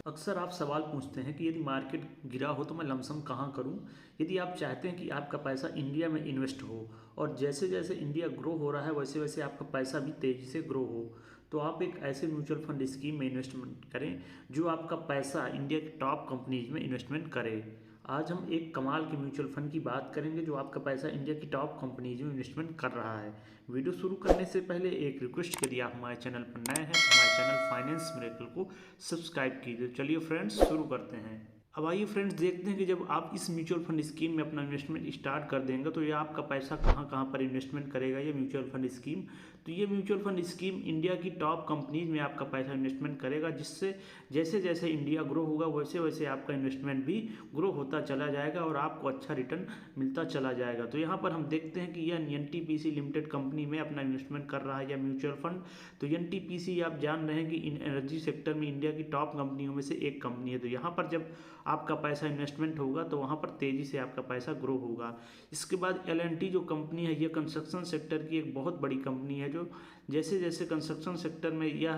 अक्सर आप सवाल पूछते हैं कि यदि मार्केट गिरा हो तो मैं लमसम कहाँ करूँ। यदि आप चाहते हैं कि आपका पैसा इंडिया में इन्वेस्ट हो और जैसे जैसे इंडिया ग्रो हो रहा है वैसे वैसे आपका पैसा भी तेज़ी से ग्रो हो, तो आप एक ऐसे म्यूचुअल फंड स्कीम में इन्वेस्टमेंट करें जो आपका पैसा इंडिया की टॉप कंपनीज में इन्वेस्टमेंट करे। आज हम एक कमाल के म्यूचुअल फंड की बात करेंगे जो आपका पैसा इंडिया की टॉप कंपनीज में इन्वेस्टमेंट कर रहा है। वीडियो शुरू करने से पहले एक रिक्वेस्ट, यदि आप हमारे चैनल पर नए हैं तो हमारे चैनल फाइनेंस मिरेकल को सब्सक्राइब कीजिए। चलिए फ्रेंड्स शुरू करते हैं। अब आइए फ्रेंड्स देखते हैं कि जब आप इस म्यूचुअल फंड स्कीम में अपना इन्वेस्टमेंट स्टार्ट कर देंगे तो ये आपका पैसा कहाँ कहाँ पर इन्वेस्टमेंट करेगा ये म्यूचुअल फंड स्कीम। तो ये म्यूचुअल फंड स्कीम इंडिया की टॉप कंपनीज में आपका पैसा इन्वेस्टमेंट करेगा, जिससे जैसे जैसे इंडिया ग्रो होगा वैसे वैसे आपका इन्वेस्टमेंट भी ग्रो होता चला जाएगा और आपको अच्छा रिटर्न मिलता चला जाएगा। तो यहाँ पर हम देखते हैं कि यह एनटीपीसी लिमिटेड कंपनी में अपना इन्वेस्टमेंट कर रहा है यह म्यूचुअल फंड। तो एनटीपीसी आप जान रहे हैं कि इन एनर्जी सेक्टर में इंडिया की टॉप कंपनियों में से एक कंपनी है। तो यहाँ पर जब आपका पैसा इन्वेस्टमेंट होगा तो वहाँ पर तेज़ी से आपका पैसा ग्रो होगा। इसके बाद एल&टी जो कंपनी है ये कंस्ट्रक्शन सेक्टर की एक बहुत बड़ी कंपनी है, जो जैसे जैसे कंस्ट्रक्शन सेक्टर में यह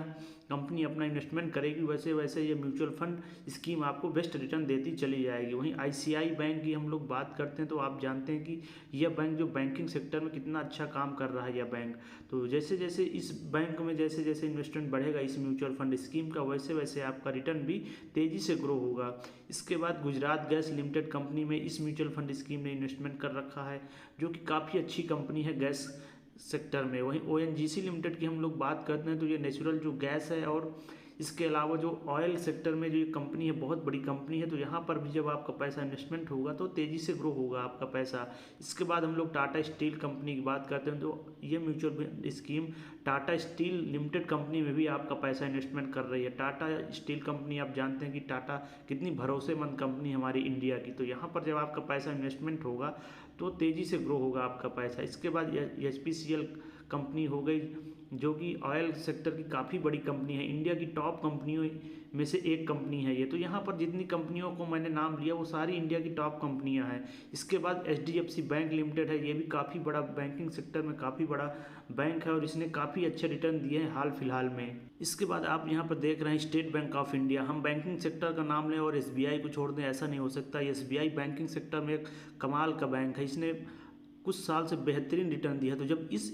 कंपनी अपना इन्वेस्टमेंट करेगी वैसे वैसे ये म्यूचुअल फंड स्कीम आपको बेस्ट रिटर्न देती चली जाएगी। वहीं आईसीआई बैंक की हम लोग बात करते हैं तो आप जानते हैं कि यह बैंक जो बैंकिंग सेक्टर में कितना अच्छा काम कर रहा है यह बैंक। तो जैसे जैसे इस बैंक में जैसे जैसे इन्वेस्टमेंट बढ़ेगा इस म्यूचुअल फंड स्कीम का वैसे वैसे आपका रिटर्न भी तेज़ी से ग्रो होगा। इसके बाद गुजरात गैस लिमिटेड कंपनी में इस म्यूचुअल फंड स्कीम ने इन्वेस्टमेंट कर रखा है, जो कि काफ़ी अच्छी कंपनी है गैस सेक्टर में। वहीं ओएनजीसी लिमिटेड की हम लोग बात करते हैं तो ये नेचुरल जो गैस है और इसके अलावा जो ऑयल सेक्टर में जो ये कंपनी है बहुत बड़ी कंपनी है। तो यहाँ पर भी जब आपका पैसा इन्वेस्टमेंट होगा तो तेज़ी से ग्रो होगा आपका पैसा। इसके बाद हम लोग टाटा स्टील कंपनी की बात करते हैं तो ये mutual scheme Tata steel limited company में भी आपका पैसा इन्वेस्टमेंट कर रही है। टाटा स्टील कंपनी आप जानते हैं कि टाटा कितनी भरोसेमंद कंपनी हमारी इंडिया की। तो यहाँ पर जब आपका पैसा इन्वेस्टमेंट होगा तो तेज़ी से ग्रो होगा आपका पैसा। इसके बाद एचपीसीएल कंपनी हो गई जो कि ऑयल सेक्टर की काफ़ी बड़ी कंपनी है, इंडिया की टॉप कंपनियों में से एक कंपनी है ये। तो यहाँ पर जितनी कंपनियों को मैंने नाम लिया वो सारी इंडिया की टॉप कंपनियाँ हैं। इसके बाद एचडीएफसी बैंक लिमिटेड है, ये भी काफ़ी बड़ा बैंकिंग सेक्टर में काफ़ी बड़ा बैंक है और इसने काफ़ी अच्छे रिटर्न दिए हैं हाल फिलहाल में। इसके बाद आप यहाँ पर देख रहे हैं स्टेट बैंक ऑफ इंडिया। हम बैंकिंग सेक्टर का नाम लें और एसबीआई को छोड़ दें ऐसा नहीं हो सकता। एसबीआई बैंकिंग सेक्टर में एक कमाल का बैंक है, इसने कुछ साल से बेहतरीन रिटर्न दिया है। तो जब इस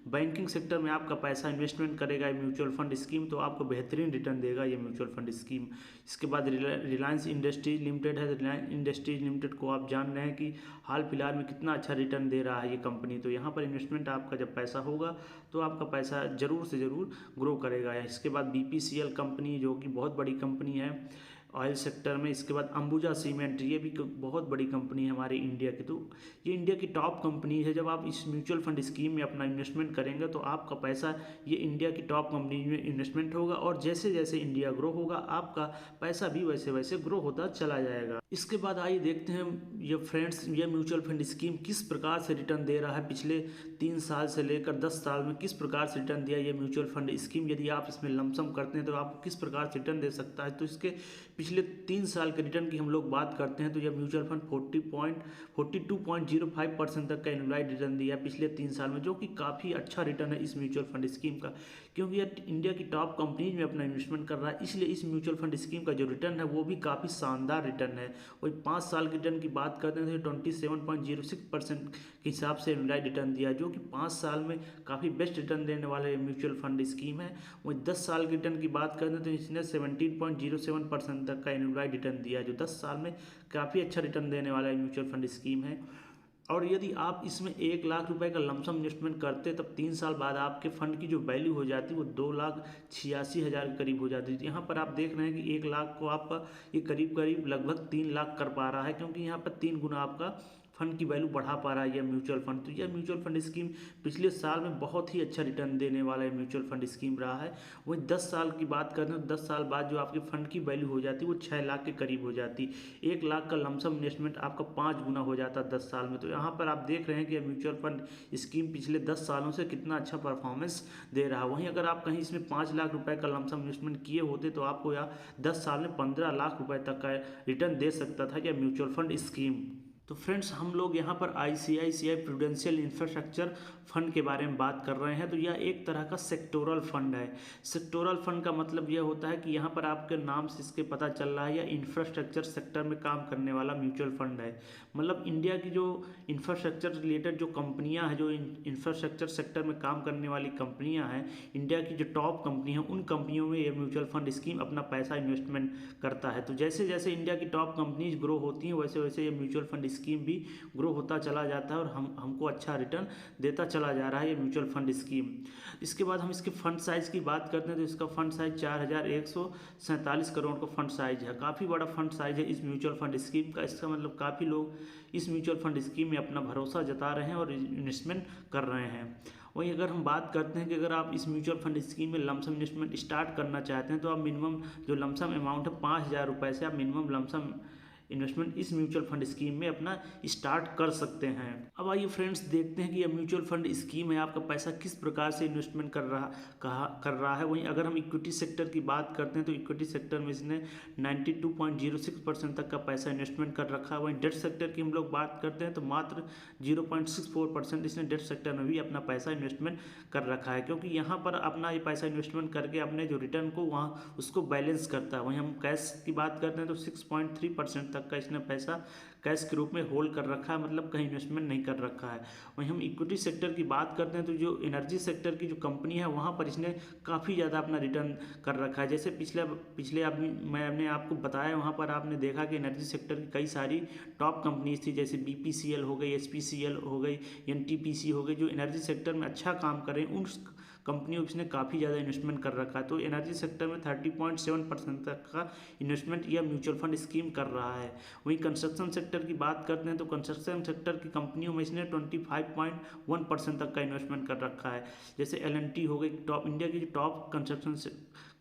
बैंकिंग सेक्टर में आपका पैसा इन्वेस्टमेंट करेगा ये म्यूचुअल फंड स्कीम तो आपको बेहतरीन रिटर्न देगा ये म्यूचुअल फंड स्कीम। इसके बाद रिलायंस इंडस्ट्रीज लिमिटेड है। रिलायंस इंडस्ट्रीज लिमिटेड को आप जान रहे हैं कि हाल फिलहाल में कितना अच्छा रिटर्न दे रहा है ये कंपनी। तो यहाँ पर इन्वेस्टमेंट आपका जब पैसा होगा तो आपका पैसा ज़रूर से ज़रूर ग्रो करेगा। इसके बाद बीपीसीएल कंपनी जो कि बहुत बड़ी कंपनी है ऑयल सेक्टर में। इसके बाद अंबुजा सीमेंट, ये भी बहुत बड़ी कंपनी है हमारी इंडिया की। तो ये इंडिया की टॉप कंपनी है। जब आप इस म्यूचुअल फंड स्कीम में अपना इन्वेस्टमेंट करेंगे तो आपका पैसा ये इंडिया की टॉप कंपनी में इन्वेस्टमेंट होगा और जैसे जैसे इंडिया ग्रो होगा आपका पैसा भी वैसे वैसे ग्रो होता चला जाएगा। इसके बाद आइए देखते हैं ये फ्रेंड्स ये म्यूचुअल फंड स्कीम किस प्रकार से रिटर्न दे रहा है। पिछले 3 साल से लेकर 10 साल में किस प्रकार से रिटर्न दिया ये म्यूचुअल फंड स्कीम। यदि आप इसमें लमसम करते हैं तो आपको किस प्रकार से रिटर्न दे सकता है। तो इसके पिछले 3 साल के रिटर्न की हम लोग बात करते हैं तो यह म्यूचुअल फंड 42.05% तक का एनुअलाइज्ड रिटर्न दिया है पिछले 3 साल में, जो कि काफ़ी अच्छा रिटर्न है इस म्यूचुअल फंड स्कीम का, क्योंकि यह इंडिया की टॉप कंपनीज में अपना इन्वेस्टमेंट कर रहा है। इसलिए इस म्यूचुअल फंड स्कीम का जो रिटर्न है वो भी काफ़ी शानदार रिटर्न है। वही 5 साल के रिटर्न की बात करते हैं तो 27.06% के हिसाब से एनुअलाइज्ड रिटर्न दिया है, जो कि 5 साल में काफ़ी बेस्ट रिटर्न देने वाले म्यूचुअल फंड स्कीम है। वही 10 साल के रिटर्न की बात करते हैं तो इसने 17.07% तक का एनुअलाइज्ड रिटर्न दिया है, जो 10 साल में काफ़ी अच्छा रिटर्न देने वाला म्यूचुअल फंड स्कीम है। और यदि आप इसमें 1 लाख रुपए का लमसम इन्वेस्टमेंट करते तब 3 साल बाद आपके फंड की जो वैल्यू हो जाती वो 2,86,000 के करीब हो जाती है। यहाँ पर आप देख रहे हैं कि 1 लाख को आप ये करीब करीब लगभग 3 लाख कर पा रहा है, क्योंकि यहाँ पर 3 गुना आपका फंड की वैल्यू बढ़ा पा रहा है यह म्यूचुअल फंड। तो यह म्यूचुअल फंड स्कीम पिछले साल में बहुत ही अच्छा रिटर्न देने वाला म्यूचुअल फंड स्कीम रहा है। वही 10 साल की बात करते हैं तो 10 साल बाद जो आपके फंड की वैल्यू हो जाती है वो 6 लाख के करीब हो जाती। 1 लाख का लमसम इन्वेस्टमेंट आपका 5 गुना हो जाता 10 साल में। तो यहाँ पर आप देख रहे हैं कि म्यूचुअल फंड स्कीम पिछले 10 सालों से कितना अच्छा परफॉर्मेंस दे रहा है। वहीं अगर आप कहीं इसमें 5 लाख रुपए का लमसम इन्वेस्टमेंट किए होते तो आपको यह 10 साल में 15 लाख रुपए तक का रिटर्न दे सकता था यह म्यूचुअल फंड स्कीम। तो फ्रेंड्स हम लोग यहाँ पर ICICI प्रूडेंशियल इंफ्रास्ट्रक्चर फंड के बारे में बात कर रहे हैं। तो यह एक तरह का सेक्टोरल फंड है। सेक्टोरल फंड का मतलब यह होता है कि यहाँ पर आपके नाम से इसके पता चल रहा है, यह इंफ्रास्ट्रक्चर सेक्टर में काम करने वाला म्यूचुअल फंड है। मतलब इंडिया की जो इंफ्रास्ट्रक्चर रिलेटेड जो कंपनियाँ हैं, जो इंफ्रास्ट्रक्चर सेक्टर में काम करने वाली कंपनियाँ हैं, इंडिया की जो टॉप कंपनी हैं, उन कंपनियों में ये म्यूचुअल फंड स्कीम अपना पैसा इन्वेस्टमेंट करता है। तो जैसे जैसे इंडिया की टॉप कंपनीज ग्रो होती हैं, वैसे वैसे ये म्यूचुअल फंड स्कीम भी ग्रो होता चला जाता है और हमको अच्छा रिटर्न देता चला जा रहा है ये म्यूचुअल फंड स्कीम। इसके बाद हम इसके फंड साइज़ की बात करते हैं तो इसका फंड साइज 4147 करोड़ का फंड साइज है। काफ़ी बड़ा फंड साइज है इस म्यूचुअल फंड स्कीम का। इसका मतलब काफ़ी लोग इस म्यूचुअल फंड स्कीम में अपना भरोसा जता रहे हैं और इन्वेस्टमेंट कर रहे हैं। वहीं अगर हम बात करते हैं कि अगर आप इस म्यूचुअल फंड स्कीम में लमसम इन्वेस्टमेंट स्टार्ट करना चाहते हैं तो आप मिनिमम जो लमसम अमाउंट है 5,000 रुपये से आप मिनिमम लमसम इन्वेस्टमेंट इस म्यूचुअल फंड स्कीम में अपना स्टार्ट कर सकते हैं। अब आइए फ्रेंड्स देखते हैं कि यह म्यूचुअल फंड स्कीम है, आपका पैसा किस प्रकार से इन्वेस्टमेंट कर रहा है। वहीं अगर हम इक्विटी सेक्टर की बात करते हैं तो इक्विटी सेक्टर में इसने 92.06% तक का पैसा इन्वेस्टमेंट कर रखा है। वहीं डेट सेक्टर की हम लोग बात करते हैं तो मात्र 0.64% इसने डेट सेक्टर में भी अपना पैसा इन्वेस्टमेंट कर रखा है, क्योंकि यहाँ पर अपना ये पैसा इन्वेस्टमेंट करके अपने जो रिटर्न को वहाँ उसको बैलेंस करता है। वहीं हम कैश की बात करते हैं तो 6.3% तक का इसने पैसा कैश के रूप में होल्ड कर रखा है, मतलब कहीं इन्वेस्टमेंट नहीं कर रखा है। वहीं हम इक्विटी सेक्टर की बात करते हैं तो जो एनर्जी सेक्टर की जो कंपनी है वहाँ पर इसने काफ़ी ज़्यादा अपना रिटर्न कर रखा है। जैसे पिछले अभी मैंने आपको बताया, वहाँ पर आपने देखा कि एनर्जी सेक्टर की कई सारी टॉप कंपनीज थी, जैसे BPCL हो गई, SPCL हो गई, NTPC हो गई, जो एनर्जी सेक्टर में अच्छा काम कर रहे हैं। उन कंपनियों में इसने काफ़ी ज़्यादा इन्वेस्टमेंट कर रखा है। तो एनर्जी सेक्टर में 30.7% तक का इन्वेस्टमेंट यह म्यूचुअल फंड स्कीम कर रहा है। वहीं कंस्ट्रक्शन सेक्टर की बात करते हैं तो कंस्ट्रक्शन सेक्टर की कंपनियों में इसने 25.1% तक का इन्वेस्टमेंट कर रखा है। जैसे L&T हो गई, टॉप इंडिया की जो टॉप कंस्ट्रक्शन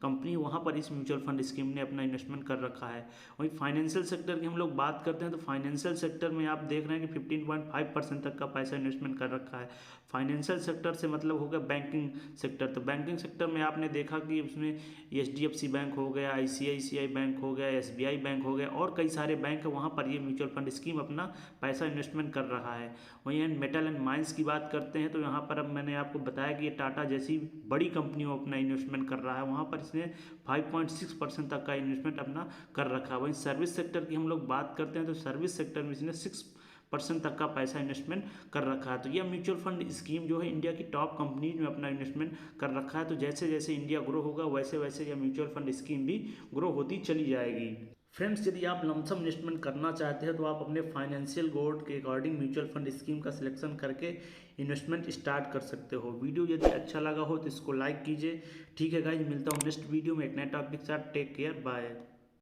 कंपनी, वहाँ पर इस म्यूचुअल फंड स्कीम ने अपना इन्वेस्टमेंट कर रखा है। वहीं फाइनेंशियल सेक्टर की हम लोग बात करते हैं तो फाइनेंशियल सेक्टर में आप देख रहे हैं कि 15.5% तक का पैसा इन्वेस्टमेंट कर रखा है। फाइनेंशियल सेक्टर से मतलब हो गया बैंकिंग सेक्टर। तो बैंकिंग सेक्टर में आपने देखा कि उसमें HDFC बैंक हो गया, ICICI बैंक हो गया, SBI बैंक हो गया और कई सारे बैंक है, वहाँ पर ये म्यूचुअल फंड स्कीम अपना पैसा इन्वेस्टमेंट कर रहा है। वहीं मेटल एंड माइंस की बात करते हैं तो यहाँ पर अब मैंने आपको बताया कि ये टाटा जैसी बड़ी कंपनियों में अपना इन्वेस्टमेंट कर रहा है, वहाँ पर इसने 5.6% तक का इन्वेस्टमेंट अपना कर रखा है। वहीं सर्विस सेक्टर की हम लोग बात करते हैं तो सर्विस सेक्टर में इसने 6% तक का पैसा इन्वेस्टमेंट कर रखा है। तो यह म्यूचुअल फंड स्कीम जो है इंडिया की टॉप कंपनीज में अपना इन्वेस्टमेंट कर रखा है। तो जैसे जैसे इंडिया ग्रो होगा वैसे वैसे यह म्यूचुअल फंड स्कीम भी ग्रो होती चली जाएगी। फ्रेंड्स, यदि आप लमसम इन्वेस्टमेंट करना चाहते हैं तो आप अपने फाइनेंशियल गोल के अकॉर्डिंग म्यूचुअल फंड स्कीम का सिलेक्शन करके इन्वेस्टमेंट स्टार्ट कर सकते हो। वीडियो यदि अच्छा लगा हो तो इसको लाइक कीजिए। ठीक है गाइज, मिलता हूँ नेक्स्ट वीडियो में एक नए टॉपिक के साथ। Take care, bye.